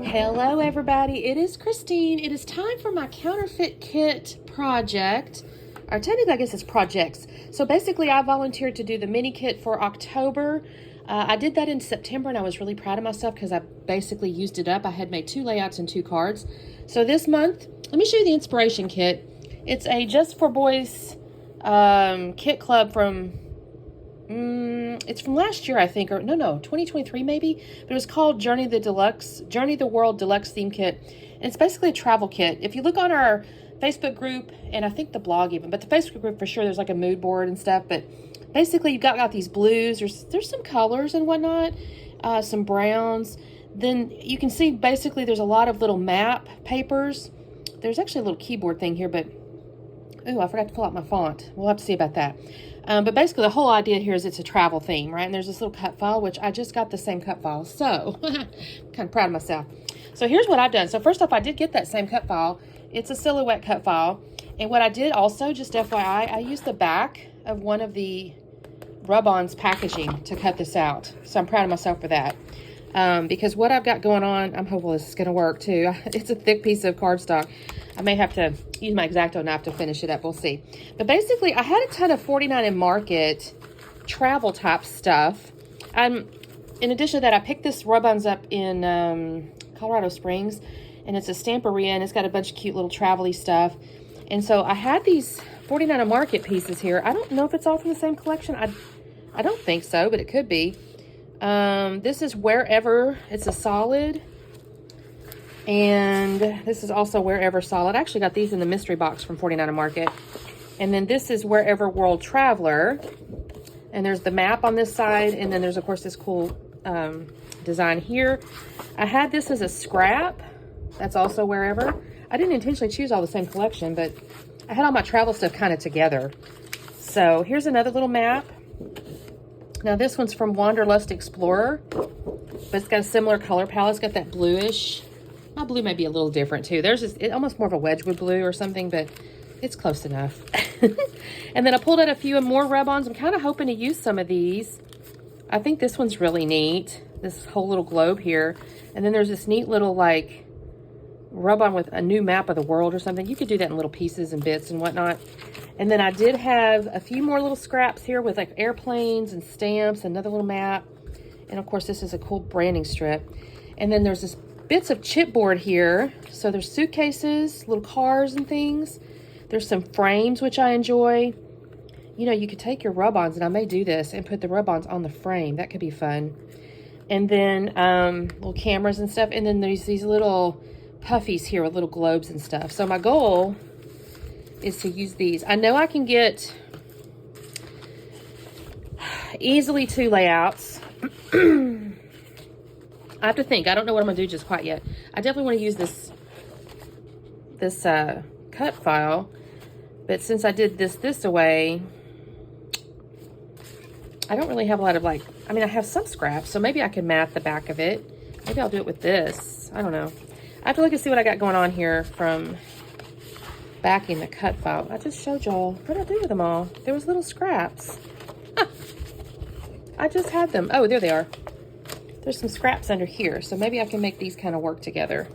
Hello everybody, it is Christine. It is time for my Counterfeit Kit project, or technically I guess it's projects. So basically I volunteered to do the mini kit for October. I did that in September and I was really proud of myself because I basically used it up. I had made 2 layouts and 2 cards. So this month, let me show you the inspiration kit. It's a Just for Boys kit club from it's from last year, I think, or no, 2023 maybe, but it was called Journey the World Deluxe Theme Kit, and it's basically a travel kit. If you look on our Facebook group, and I think the blog even, but the Facebook group for sure, there's like a mood board and stuff, but basically you've got these blues, there's some colors and whatnot, some browns, then you can see basically there's a lot of little map papers. There's actually a little keyboard thing here, but ooh, I forgot to pull out my font. We'll have to see about that. But basically the whole idea here is it's a travel theme, right? And there's this little cut file, which I just got the same cut file. So, kind of proud of myself. So here's what I've done. So first off, I did get that same cut file. It's a silhouette cut file. And what I did also, just FYI, I used the back of one of the rub-ons packaging to cut this out. So I'm proud of myself for that. Because what I've got going on, I'm hopeful this is going to work too. It's a thick piece of cardstock. I may have to use my X-Acto knife to finish it up. We'll see. But basically, I had a ton of 49 and Market travel type stuff. In addition to that, I picked this rub-ons up in Colorado Springs, and it's a Stamperia, and it's got a bunch of cute little travel-y stuff. And so I had these 49 and Market pieces here. I don't know if it's all from the same collection. I don't think so, but it could be. This is Wherever. It's a solid. And this is also Wherever solid. I actually got these in the mystery box from 49 and Market. And then this is Wherever World Traveler. And there's the map on this side. And then there's, of course, this cool design here. I had this as a scrap. That's also Wherever. I didn't intentionally choose all the same collection, but I had all my travel stuff kind of together. So here's another little map. Now this one's from Wanderlust Explorer, but it's got a similar color palette. It's got that bluish. My blue may be a little different too. There's this, almost more of a Wedgwood blue or something, but it's close enough. And then I pulled out a few more rub-ons. I'm kind of hoping to use some of these. I think this one's really neat. This whole little globe here. And then there's this neat little like rub-on with a new map of the world or something. You could do that in little pieces and bits and whatnot. And then I did have a few more little scraps here with like airplanes and stamps, another little map. And of course, this is a cool branding strip. And then there's this bits of chipboard here. So there's suitcases, little cars and things. There's some frames, which I enjoy. You know, you could take your rub-ons, and I may do this, and put the rub-ons on the frame. That could be fun. And then little cameras and stuff. And then there's these little puffies here with little globes and stuff. So my goal is to use these. I know I can get easily 2 layouts. I have to think. I don't know what I'm going to do just quite yet. I definitely want to use this cut file. But since I did this away, I don't really have a lot of like, I mean, I have some scraps, so maybe I can mat the back of it. Maybe I'll do it with this. I don't know. I have to look and see what I got going on here from backing the cut file. I just showed y'all. What did I do with them all? There was little scraps. I just had them. Oh, there they are. There's some scraps under here, so maybe I can make these kind of work together.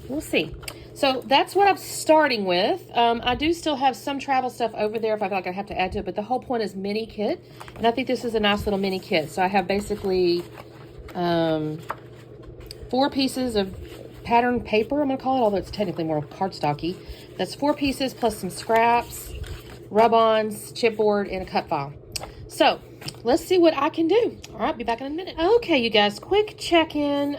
We'll see. So that's what I'm starting with. I do still have some travel stuff over there if I feel like I have to add to it, but the whole point is mini kit, and I think this is a nice little mini kit. So I have basically 4 pieces of pattern paper, I'm going to call it, although it's technically more cardstocky. That's 4 pieces plus some scraps, rub-ons, chipboard, and a cut file. So let's see what I can do. All right, be back in a minute. Okay, you guys, quick check-in.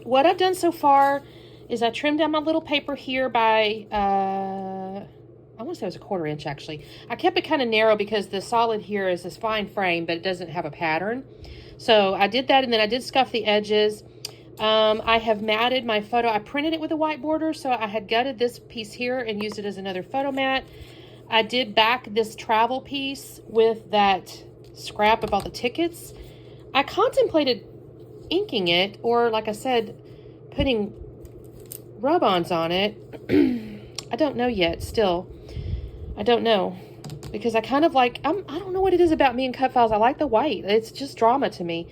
What I've done so far is I trimmed down my little paper here by, I want to say it was a 1/4 inch actually. I kept it kind of narrow because the solid here is this fine frame, but it doesn't have a pattern. So I did that, and then I did scuff the edges. I have matted my photo. I printed it with a white border, so I had gutted this piece here and used it as another photo mat. I did back this travel piece with that scrap of all the tickets. I contemplated inking it, or like I said, putting rub-ons on it. I don't know yet. Still, I don't know, because I kind of like, I don't know what it is about me and cut files. I like the white. It's just drama to me.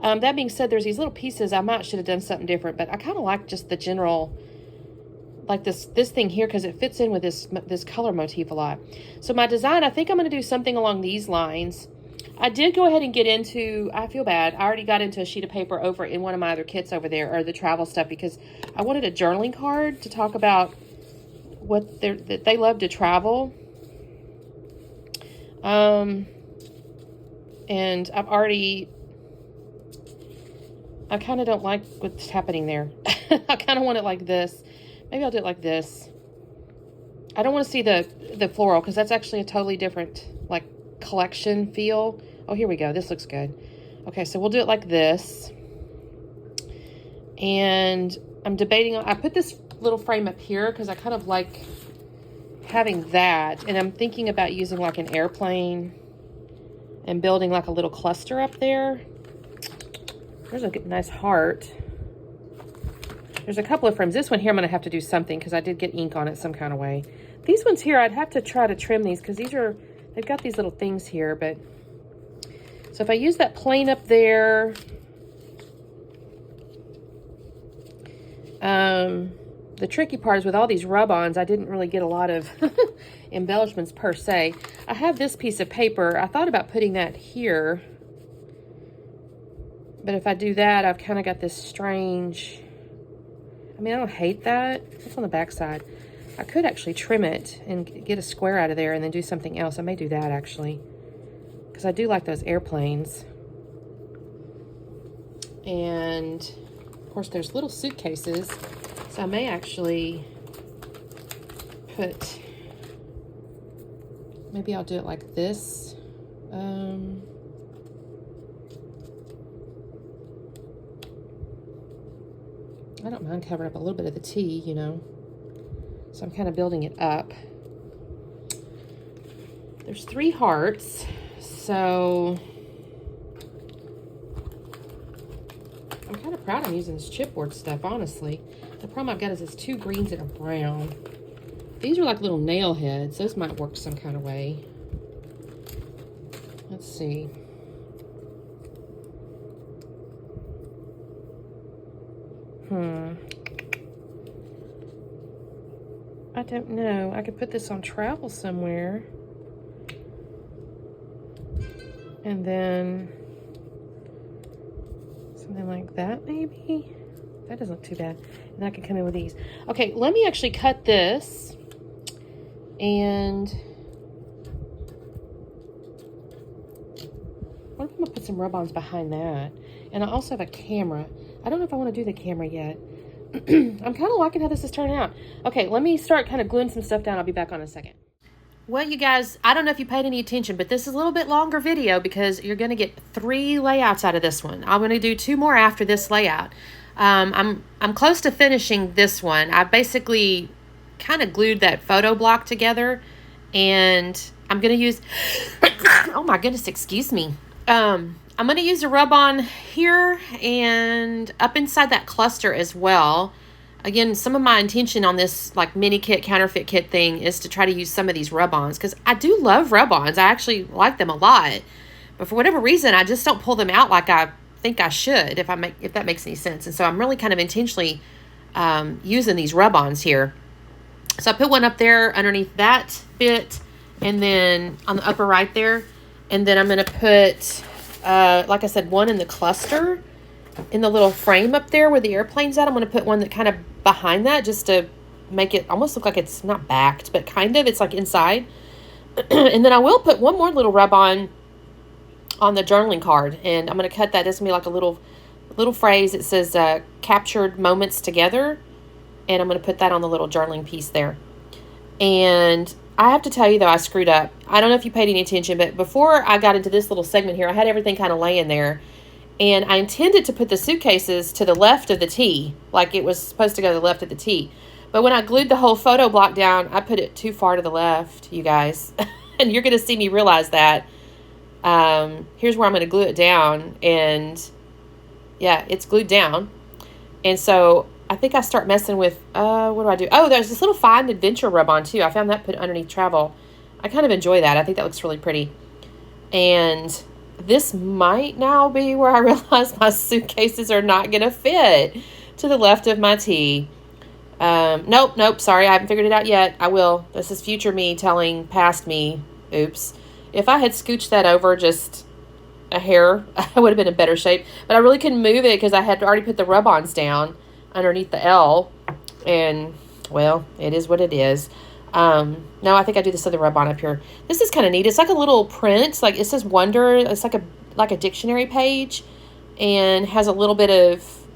That being said, there's these little pieces. I should have done something different, but I kind of like just the general, like this thing here, because it fits in with this color motif a lot. So my design, I think I'm going to do something along these lines. I did go ahead and get into, I feel bad, I already got into a sheet of paper over in one of my other kits over there, or the travel stuff, because I wanted a journaling card to talk about what that they love to travel. And I kind of don't like what's happening there. I kind of want it like this. Maybe I'll do it like this. I don't want to see the floral, because that's actually a totally different, like, collection feel. Oh, here we go. This looks good. Okay, so we'll do it like this. And I'm debating on, I put this little frame up here because I kind of like having that. And I'm thinking about using like an airplane and building like a little cluster up there. There's a nice heart. There's a couple of frames. This one here I'm going to have to do something because I did get ink on it some kind of way. These ones here, I'd have to try to trim these because they've got these little things here. But so if I use that plane up there, the tricky part is with all these rub-ons, I didn't really get a lot of embellishments per se. I have this piece of paper. I thought about putting that here. But if I do that, I've kind of got this strange, I mean, I don't hate that. It's on the back side. I could actually trim it and get a square out of there and then do something else. I may do that actually, because I do like those airplanes. And of course there's little suitcases, so I may actually put, maybe I'll do it like this. I don't mind covering up a little bit of the tea, you know. So I'm kind of building it up. There's 3 hearts, so I'm kind of proud I'm using this chipboard stuff, honestly. The problem I've got is it's 2 greens and a brown. These are like little nail heads. Those might work some kind of way. Let's see. I don't know. I could put this on travel somewhere. And then something like that, maybe? That doesn't look too bad. And I can come in with these. Okay, let me actually cut this. And what if I'm going to put some rub-ons behind that? And I also have a camera. I don't know if I want to do the camera yet. I'm kind of liking how this is turning out. Okay, let me start kind of gluing some stuff down. I'll be back on in a second. Well, you guys, I don't know if you paid any attention, but this is a little bit longer video because you're going to get 3 layouts out of this one. I'm going to do 2 more after this layout. I'm close to finishing this one. I basically kind of glued that photo block together, and I'm going to use, oh my goodness, excuse me. I'm going to use a rub-on here and up inside that cluster as well. Again, some of my intention on this like mini kit, counterfeit kit thing is to try to use some of these rub-ons because I do love rub-ons. I actually like them a lot. But for whatever reason, I just don't pull them out like I think I should, if that makes any sense. And so I'm really kind of intentionally using these rub-ons here. So I put one up there underneath that bit and then on the upper right there. And then I'm going to put, like I said, one in the cluster in the little frame up there where the airplane's at. I'm going to put one that kind of behind that just to make it almost look like it's not backed, but kind of, it's like inside. And then I will put one more little rub-on on the journaling card, and I'm going to cut that. This is going to be like a little phrase. It says captured moments together, and I'm going to put that on the little journaling piece there. And I have to tell you, though, I screwed up. I don't know if you paid any attention, but before I got into this little segment here, I had everything kind of laying there. And I intended to put the suitcases to the left of the T, like it was supposed to go to the left of the T. But when I glued the whole photo block down, I put it too far to the left, you guys. And you're going to see me realize that. Here's where I'm going to glue it down. And, yeah, it's glued down. And so I think I start messing with, what do I do? Oh, there's this little Find Adventure rub-on, too. I found that put underneath travel. I kind of enjoy that. I think that looks really pretty. And this might now be where I realize my suitcases are not going to fit to the left of my T. Nope, sorry, I haven't figured it out yet. I will. This is future me telling past me, oops. If I had scooched that over just a hair, I would have been in better shape. But I really couldn't move it because I had already put the rub-ons down underneath the L. And, well, it is what it is. No, I think I do this other rub-on up here. This is kind of neat. It's like a little print. Like, it says Wonder. It's like a dictionary page. And has a little bit of,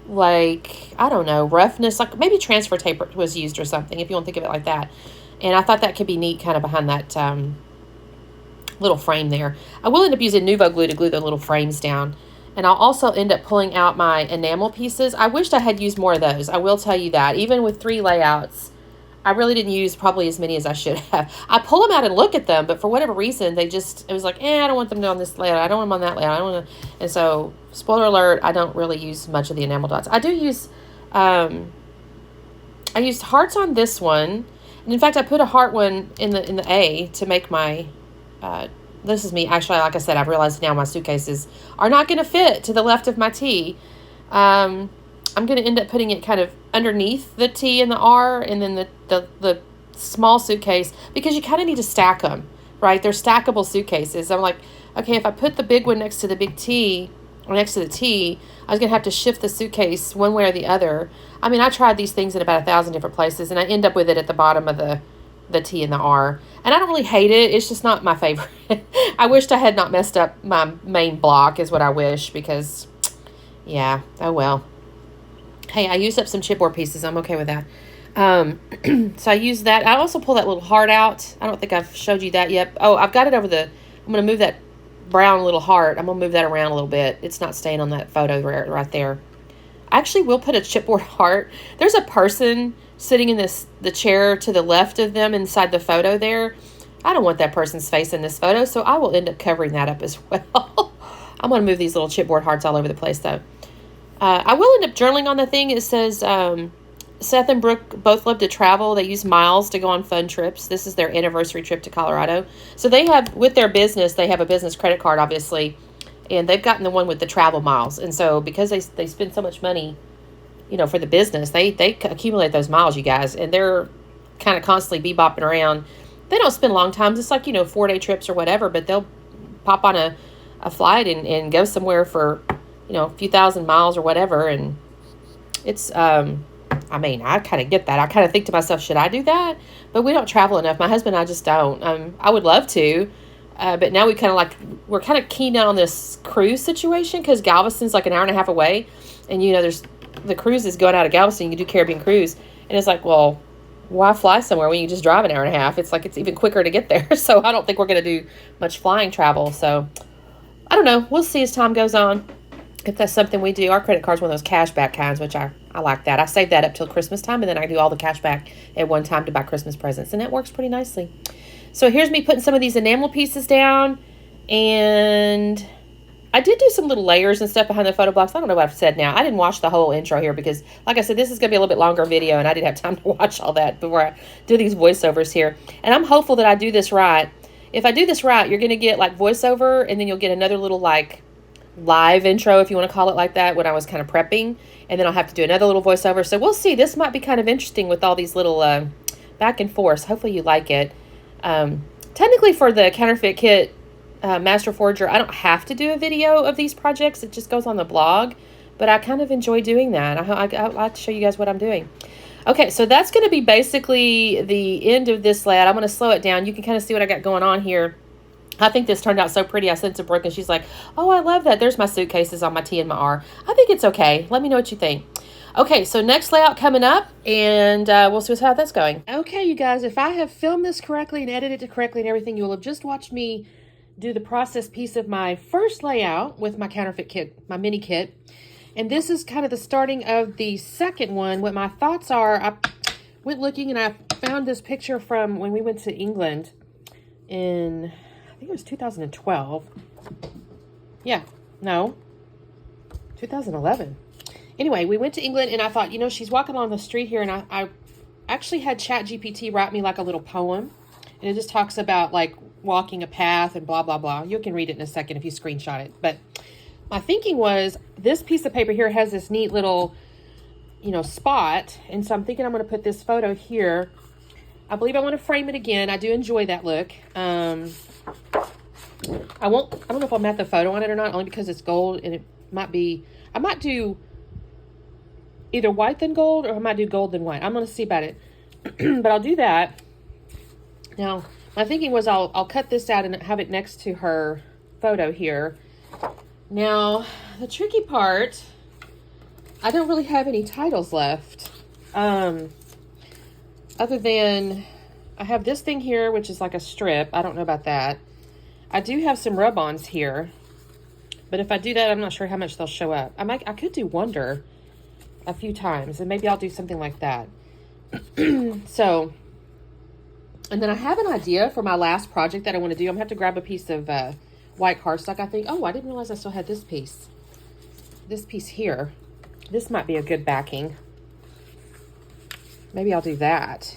like, I don't know, roughness. Like, maybe transfer tape was used or something, if you want to think of it like that. And I thought that could be neat kind of behind that little frame there. I will end up using Nuvo glue to glue the little frames down. And I'll also end up pulling out my enamel pieces. I wished I had used more of those. I will tell you that. Even with 3 layouts, I really didn't use probably as many as I should have. I pull them out and look at them, but for whatever reason, it was like, I don't want them on this layout. I don't want them on that layout. I don't want to. And so, spoiler alert, I don't really use much of the enamel dots. I do use, I used hearts on this one. And in fact, I put a heart one in the A to make my, this is me. Actually, like I said, I've realized now my suitcases are not going to fit to the left of my T. I'm going to end up putting it kind of underneath the T and the R, and then the small suitcase, because you kind of need to stack them, right? They're stackable suitcases. I'm like, okay, if I put the big one next to the big T, or next to the T, I was going to have to shift the suitcase one way or the other. I mean, I tried these things in about 1,000 different places, and I end up with it at the bottom of the T and the R. And I don't really hate it. It's just not my favorite. I wished I had not messed up my main block is what I wish, because, yeah, oh well. Hey, I used up some chipboard pieces. I'm okay with that. So I used that. I also pulled that little heart out. I don't think I've showed you that yet. Oh, I've got it over I'm going to move that brown little heart. I'm going to move that around a little bit. It's not staying on that photo right there. I actually will put a chipboard heart. There's a person sitting in the chair to the left of them inside the photo there. I don't want that person's face in this photo, so I will end up covering that up as well. I'm going to move these little chipboard hearts all over the place, though. I will end up journaling on the thing. It says, Seth and Brooke both love to travel. They use miles to go on fun trips. This is their anniversary trip to Colorado. So they have, with their business, they have a business credit card, obviously, and they've gotten the one with the travel miles. And so because they spend so much money, for the business, they accumulate those miles, you guys, and they're kind of constantly bebopping around. They don't spend long times. It's like, 4-day trips or whatever, but they'll pop on a flight and go somewhere for, a few thousand miles or whatever. And it's, I kind of get that. I kind of think to myself, should I do that? But we don't travel enough. My husband and I just don't. I would love to, but now we're kind of keen on this cruise situation, because Galveston's like an hour and a half away. And, there's the cruise is going out of Galveston. You can do Caribbean cruise. And it's like, well, why fly somewhere when you just drive an hour and a half? It's like, it's even quicker to get there. So I don't think we're going to do much flying travel. So I don't know. We'll see as time goes on if that's something we do. Our credit card's one of those cashback kinds, which I like that. I save that up till Christmas time, and then I do all the cashback at one time to buy Christmas presents, and that works pretty nicely. So here's me putting some of these enamel pieces down, and I did do some little layers and stuff behind the photo blocks. I don't know what I've said now. I didn't watch the whole intro here because, like I said, this is going to be a little bit longer video, and I didn't have time to watch all that before I do these voiceovers here. And I'm hopeful that I do this right. If I do this right, you're going to get like voiceover, and then you'll get another little like live intro, if you want to call it like that, when I was kind of prepping, and then I'll have to do another little voiceover. So we'll see. This might be kind of interesting with all these little back and forth. Hopefully you like it. Technically for the Counterfeit Kit Master Forger, I don't have to do a video of these projects. It just goes on the blog, but I kind of enjoy doing that. I'd like to show you guys what I'm doing. Okay, so that's going to be basically the end of this layout. I'm going to slow it down. You can kind of see what I got going on here. I think this turned out so pretty. I sent it to Brooke, and she's like, oh, I love that. There's my suitcases on my T and my R. I think it's okay. Let me know what you think. Okay, so next layout coming up, and we'll see how that's going. Okay, you guys, if I have filmed this correctly and edited it correctly and everything, you will have just watched me do the process piece of my first layout with my Counterfeit Kit, my mini kit. And this is kind of the starting of the second one. What my thoughts are, I went looking and I found this picture from when we went to England in, I think it was 2012. Yeah, no, 2011. Anyway, we went to England, and I thought, she's walking along the street here, and I actually had ChatGPT write me like a little poem, and it just talks about like walking a path and blah, blah, blah. You can read it in a second if you screenshot it. But my thinking was this piece of paper here has this neat little, you know, spot. And so I'm thinking I'm going to put this photo here. I believe I want to frame it again. I do enjoy that look. I don't know if I'll mat the photo on it or not, only because it's gold and it might be, I might do either white than gold, or I might do gold than white. I'm going to see about it. But I'll do that. Now, my thinking was I'll cut this out and have it next to her photo here. Now, the tricky part, I don't really have any titles left. Other than, I have this thing here, which is like a strip. I don't know about that. I do have some rub-ons here. But if I do that, I'm not sure how much they'll show up. I could do Wonder a few times, and maybe I'll do something like that. So, and then I have an idea for my last project that I want to do. I'm going to have to grab a piece of white cardstock, I think. Oh, I didn't realize I still had this piece. This piece here. This might be a good backing. Maybe I'll do that.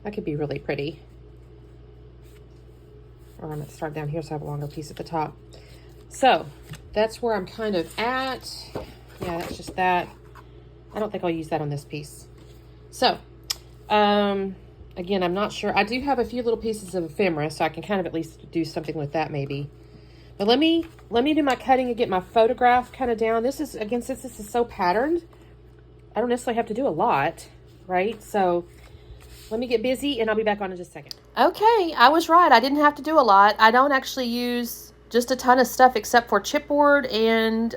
That could be really pretty. Or I'm going to start down here so I have a longer piece at the top. So, that's where I'm kind of at. Yeah, that's just that. I don't think I'll use that on this piece. So, again, I'm not sure. I do have a few little pieces of ephemera, so I can kind of at least do something with that maybe. But let me do my cutting and get my photograph kind of down. This is, again, since this is so patterned, I don't necessarily have to do a lot, right? So, let me get busy and I'll be back on in just a second. Okay, I was right. I didn't have to do a lot. I don't actually use just a ton of stuff except for chipboard and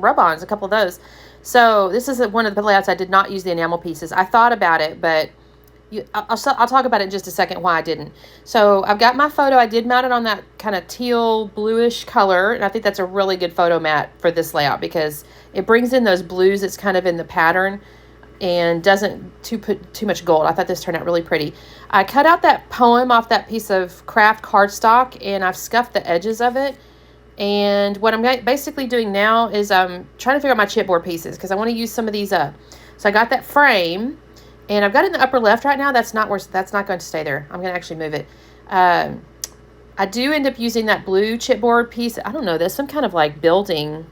rub-ons, a couple of those. So this is one of the layouts I did not use the enamel pieces. I thought about it, but I'll talk about it in just a second why I didn't. So I've got my photo. I did mount it on that kind of teal bluish color, and I think that's a really good photo mat for this layout because it brings in those blues that's kind of in the pattern and doesn't put too much gold. I thought this turned out really pretty. I cut out that poem off that piece of craft cardstock and I've scuffed the edges of it. And what I'm basically doing now is I'm trying to figure out my chipboard pieces because I want to use some of these up. So I got that frame and I've got it in the upper left right now. That's not going to stay there. I'm going to actually move it. I do end up using that blue chipboard piece. I don't know. There's some kind of like building.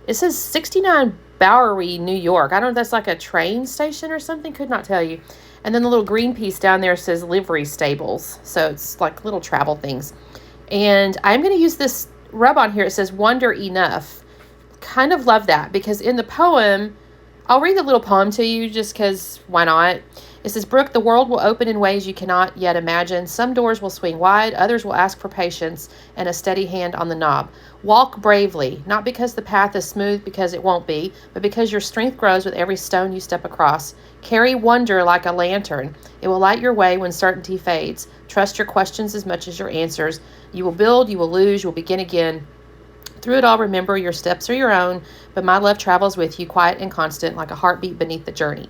It says 69 Bowery, New York. I don't know if that's like a train station or something. Could not tell you. And then the little green piece down there says livery stables. So it's like little travel things. And I'm going to use this rub on here. It says wonder enough. Kind of love that because in the poem, I'll read the little poem to you just because why not? It says, Brooke, the world will open in ways you cannot yet imagine. Some doors will swing wide. Others will ask for patience and a steady hand on the knob. Walk bravely, not because the path is smooth, because it won't be, but because your strength grows with every stone you step across. Carry wonder like a lantern. It will light your way when certainty fades. Trust your questions as much as your answers. You will build, you will lose, you will begin again. Through it all, remember your steps are your own, but my love travels with you, quiet and constant, like a heartbeat beneath the journey.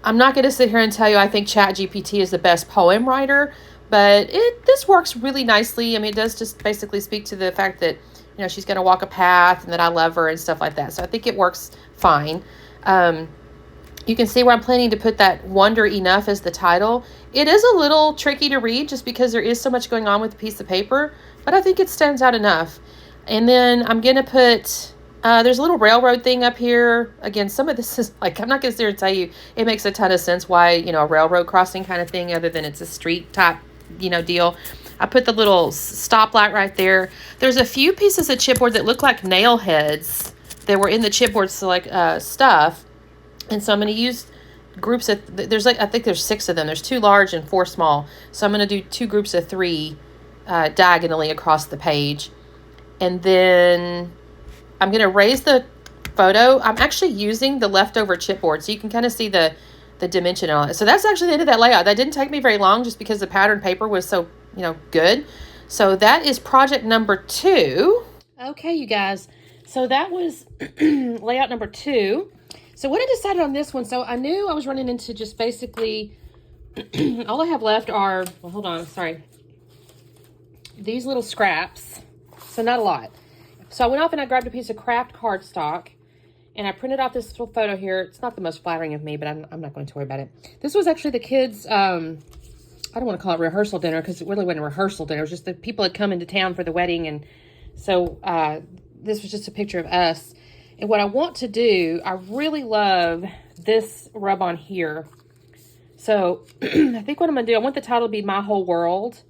I'm not going to sit here and tell you I think ChatGPT is the best poem writer, but this works really nicely. I mean, it does just basically speak to the fact that, you know, she's going to walk a path and that I love her and stuff like that. So I think it works fine. You can see where I'm planning to put that wonder enough as the title. It is a little tricky to read just because there is so much going on with the piece of paper, but I think it stands out enough. And then I'm going to put... there's a little railroad thing up here. Again, some of this is like, I'm not going to sit here and tell you it makes a ton of sense why, you know, a railroad crossing kind of thing other than it's a street type, you know, deal. I put the little stoplight right there. There's a few pieces of chipboard that look like nail heads that were in the chipboard stuff. And so I'm going to use groups of, I think there's 6 of them. There's 2 large and 4 small. So I'm going to do 2 groups of 3 diagonally across the page. And then I'm going to raise the photo. I'm actually using the leftover chipboard, so you can kind of see the dimension on it. So that's actually the end of that layout. That didn't take me very long just because the pattern paper was so, you know, good. So that is project number 2. Okay, you guys. So that was layout number 2. So what I decided on this one, so I knew I was running into just basically, all I have left are, well, hold on, sorry. These little scraps. So not a lot. So I went off and I grabbed a piece of craft cardstock and I printed off this little photo here. It's not the most flattering of me, but I'm not going to worry about it. This was actually the kids, I I don't want to call it rehearsal dinner because it really wasn't a rehearsal dinner. It was just the people had come into town for the wedding. And so this was just a picture of us. And what I want to do, I really love this rub-on here. So I think what I'm going to do, I want the title to be My Whole World.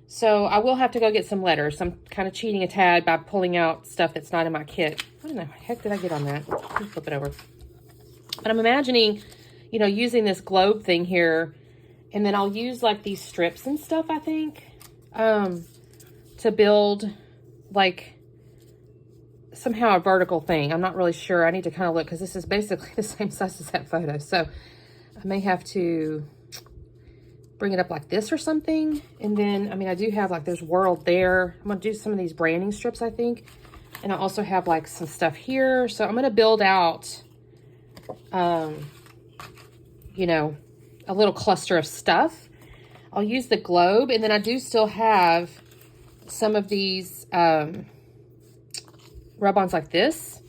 So I will have to go get some letters. I'm kind of cheating a tad by pulling out stuff that's not in my kit. What in the heck did I get on that? Let me flip it over. But I'm imagining, you know, using this globe thing here. And then I'll use like these strips and stuff, I think, to build like somehow a vertical thing. I'm not really sure. I need to kind of look because this is basically the same size as that photo. So I may have to bring it up like this or something. And then, I mean, I do have like, there's world there. I'm going to do some of these branding strips, I think. And I also have like some stuff here. So I'm going to build out, you know, a little cluster of stuff. I'll use the globe. And then I do still have some of these rub-ons like this.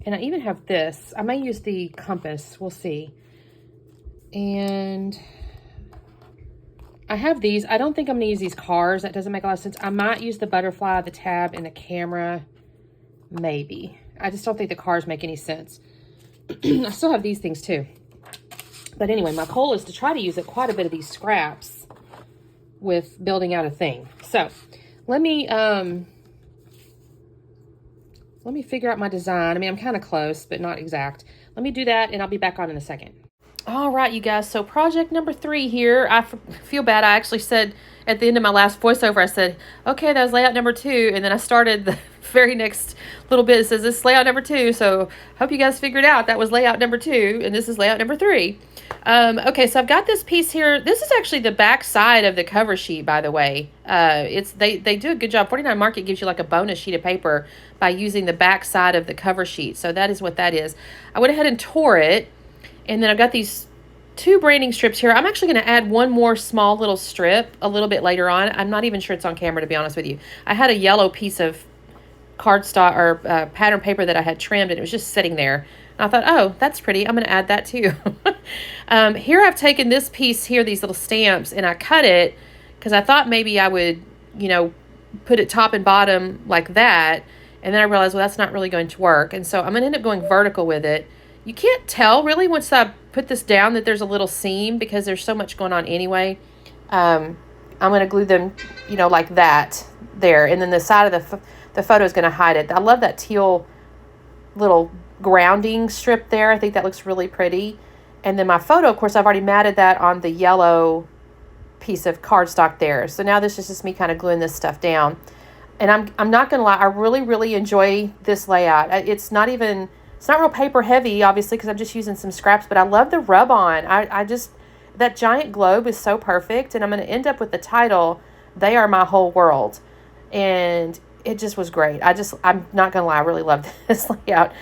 And I even have this. I may use the compass. We'll see. And I have these. I don't think I'm going to use these cars. That doesn't make a lot of sense. I might use the butterfly, the tab, and the camera. Maybe. I just don't think the cars make any sense. I still have these things too. But anyway, my goal is to try to use quite a bit of these scraps with building out a thing. So let me figure out my design. I mean, I'm kind of close, but not exact. Let me do that, and I'll be back on in a second. All right, you guys. So project number 3 here. I feel bad. I actually said at the end of my last voiceover, I said, okay, that was layout number 2. And then I started the very next little bit. It says this is layout number 2. So hope you guys figured out that was layout number 2. And this is layout number 3. Okay, so I've got this piece here. This is actually the back side of the cover sheet, by the way. They do a good job. 49 Market gives you like a bonus sheet of paper by using the back side of the cover sheet. So that is what that is. I went ahead and tore it. And then I've got these 2 branding strips here. I'm actually going to add one more small little strip a little bit later on. I'm not even sure it's on camera, to be honest with you. I had a yellow piece of cardstock or pattern paper that I had trimmed, and it was just sitting there. And I thought, oh, that's pretty. I'm going to add that too. Here I've taken this piece here, these little stamps, and I cut it because I thought maybe I would, you know, put it top and bottom like that. And then I realized, well, that's not really going to work. And so I'm going to end up going vertical with it. You can't tell really once I put this down that there's a little seam because there's so much going on anyway. I'm going to glue them, you know, like that there. And then the side of the photo is going to hide it. I love that teal little grounding strip there. I think that looks really pretty. And then my photo, of course, I've already matted that on the yellow piece of cardstock there. So now this is just me kind of gluing this stuff down. And I'm not going to lie, I really, really enjoy this layout. It's not real paper heavy, obviously, because I'm just using some scraps, but I love the rub-on. That giant globe is so perfect, and I'm going to end up with the title, They Are My Whole World. And it just was great. I'm not going to lie, I really love this layout.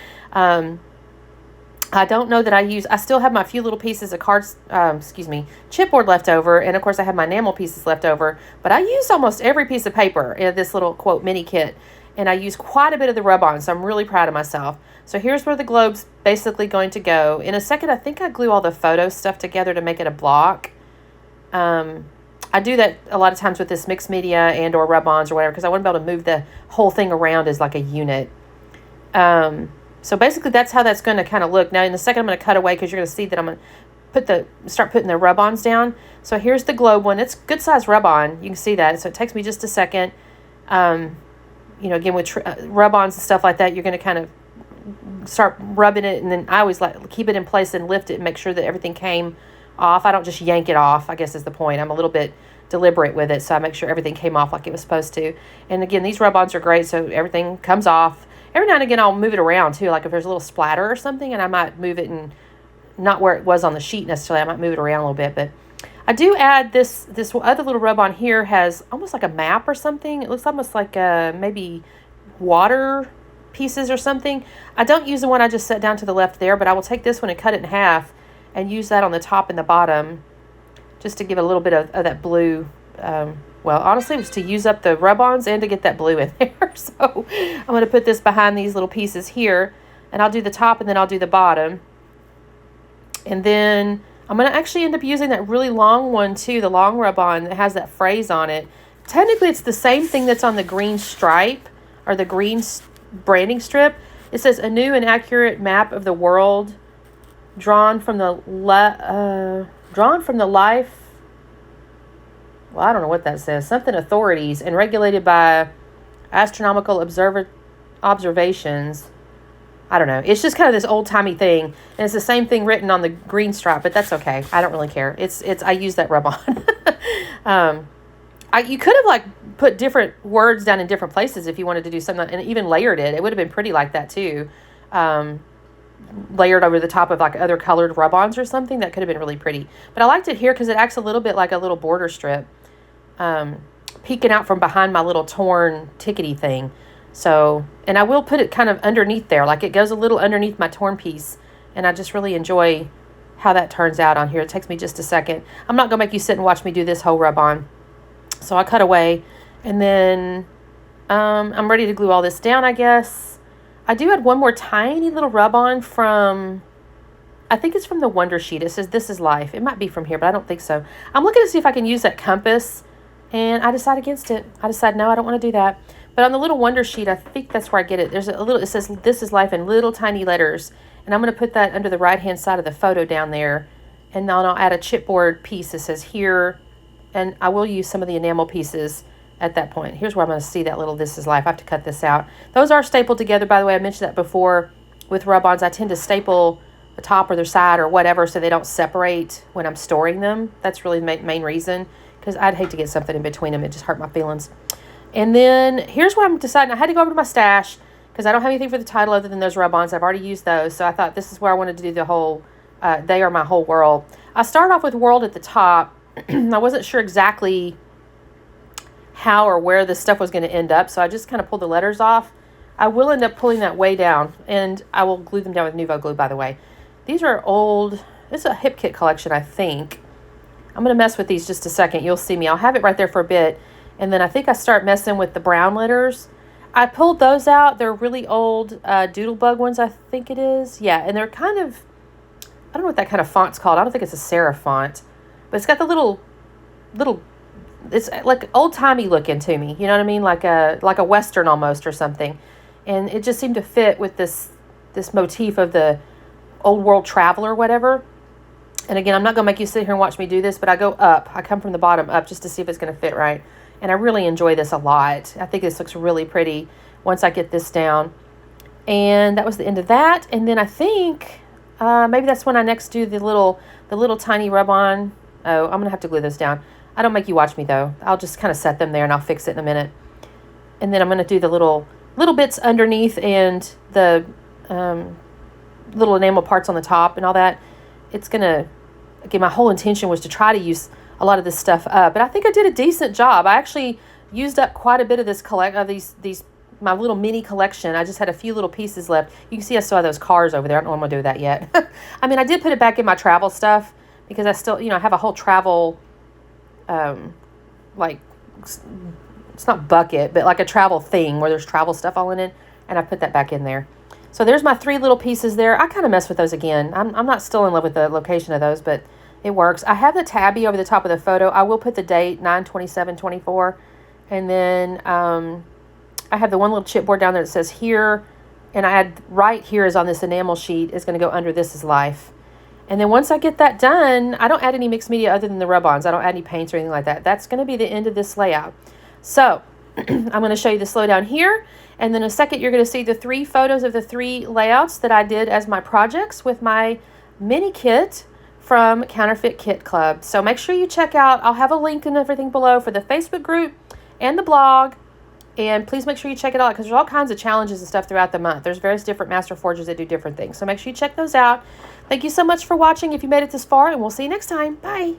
I don't know that I still have my few little pieces of chipboard left over, and of course I have my enamel pieces left over, but I used almost every piece of paper in this little, quote, mini kit. And I used quite a bit of the rub-on, so I'm really proud of myself. So here's where the globe's basically going to go. In a second, I think I glue all the photo stuff together to make it a block. I do that a lot of times with this mixed media and or rub-ons or whatever because I want to be able to move the whole thing around as like a unit. So basically, that's how that's going to kind of look. Now, in a second, I'm going to cut away because you're going to see that I'm going to start putting the rub-ons down. So here's the globe one. It's good size rub-on. You can see that. So it takes me just a second. You know, again, with rub-ons and stuff like that, you're going to kind of start rubbing it. And then I always like keep it in place and lift it and make sure that everything came off. I don't just yank it off, I guess is the point. I'm a little bit deliberate with it. So I make sure everything came off like it was supposed to. And again, these rub-ons are great. So everything comes off. Every now and again, I'll move it around too. Like if there's a little splatter or something and I might move it and not where it was on the sheet necessarily. I might move it around a little bit, but I do add this other little rub-on here has almost like a map or something. It looks almost like maybe water pieces or something. I don't use the one I just set down to the left there, but I will take this one and cut it in half and use that on the top and the bottom just to give a little bit of that blue. Well, honestly, it was to use up the rub-ons and to get that blue in there. So I'm going to put this behind these little pieces here, and I'll do the top and then I'll do the bottom. And then I'm I'm going to actually end up using that really long one too, the long rub-on that has that phrase on it. Technically, it's the same thing that's on the green stripe or the green branding strip. It says, a new and accurate map of the world drawn from the life. Well, I don't know what that says. Something authorities and regulated by astronomical observations. I don't know. It's just kind of this old-timey thing. And it's the same thing written on the green stripe, but that's okay. I don't really care. I use that rub-on. You could have like put different words down in different places if you wanted to do something, and even layered it. It would have been pretty like that too. Layered over the top of like other colored rub-ons or something. That could have been really pretty. But I liked it here because it acts a little bit like a little border strip. Peeking out from behind my little torn tickety thing. So, and I will put it kind of underneath there, like it goes a little underneath my torn piece, and I just really enjoy how that turns out on here. It takes me just a second. I'm not gonna make you sit and watch me do this whole rub on. So I cut away, and then I'm ready to glue all this down, I guess. I do add one more tiny little rub on from, I think it's from the Wonder Sheet. It says, "This is Life." It might be from here, but I don't think so. I'm looking to see if I can use that compass, and I decide against it. I decide, no, I don't want to do that. But on the little Wonder Sheet, I think that's where I get it. There's a little, it says, "This is Life" in little tiny letters. And I'm going to put that under the right-hand side of the photo down there. And then I'll add a chipboard piece that says here. And I will use some of the enamel pieces at that point. Here's where I'm going to see that little "This is Life." I have to cut this out. Those are stapled together, by the way. I mentioned that before with rub-ons. I tend to staple the top or the side or whatever so they don't separate when I'm storing them. That's really the main reason, because I'd hate to get something in between them. It just hurt my feelings. And then here's where I'm deciding. I had to go over to my stash because I don't have anything for the title other than those rub-ons. I've already used those. So I thought this is where I wanted to do the whole, They Are My Whole World. I started off with World at the top. I wasn't sure exactly how or where this stuff was going to end up. So I just kind of pulled the letters off. I will end up pulling that way down, and I will glue them down with Nuvo glue, by the way. These are old. This is a Hip Kit collection, I think. I'm going to mess with these just a second. You'll see me. I'll have it right there for a bit. And then I think I start messing with the brown letters. I pulled those out. They're really old Doodlebug ones, I think it is. Yeah, and they're kind of, I don't know what that kind of font's called. I don't think it's a serif font. But it's got the little, it's like old-timey looking to me. You know what I mean? Like a Western almost or something. And it just seemed to fit with this motif of the old world traveler or whatever. And again, I'm not going to make you sit here and watch me do this, but I go up. I come from the bottom up just to see if it's going to fit right. And I really enjoy this a lot. I think this looks really pretty once I get this down. And that was the end of that. And then I think maybe that's when I next do the little tiny rub-on. Oh, I'm going to have to glue this down. I don't make you watch me, though. I'll just kind of set them there, and I'll fix it in a minute. And then I'm going to do the little bits underneath and the little enamel parts on the top and all that. It's going to, again, my whole intention was to try to use a lot of this stuff up. But I think I did a decent job. I actually used up quite a bit of this my little mini collection. I just had a few little pieces left. You can see I still have those cars over there. I don't know what I'm going to do with that yet. I mean, I did put it back in my travel stuff because I still, I have a whole travel, like, it's not bucket, but like a travel thing where there's travel stuff all in it. And I put that back in there. So there's my 3 little pieces there. I kind of mess with those again. I'm not still in love with the location of those, but it works. I have the tabby over the top of the photo. I will put the date, 9/27/24. And then I have the one little chipboard down there that says here. And I add right here is on this enamel sheet is going to go under This Is Life. And then once I get that done, I don't add any mixed media other than the rub-ons. I don't add any paints or anything like that. That's going to be the end of this layout. So I'm going to show you the slow down here. And then in a second, you're going to see the 3 photos of the 3 layouts that I did as my projects with my mini kit from Counterfeit Kit Club. So make sure you check out, I'll have a link and everything below for the Facebook group and the blog. And please make sure you check it out because there's all kinds of challenges and stuff throughout the month. There's various different master forgers that do different things. So make sure you check those out. Thank you so much for watching if you made it this far, and we'll see you next time. Bye.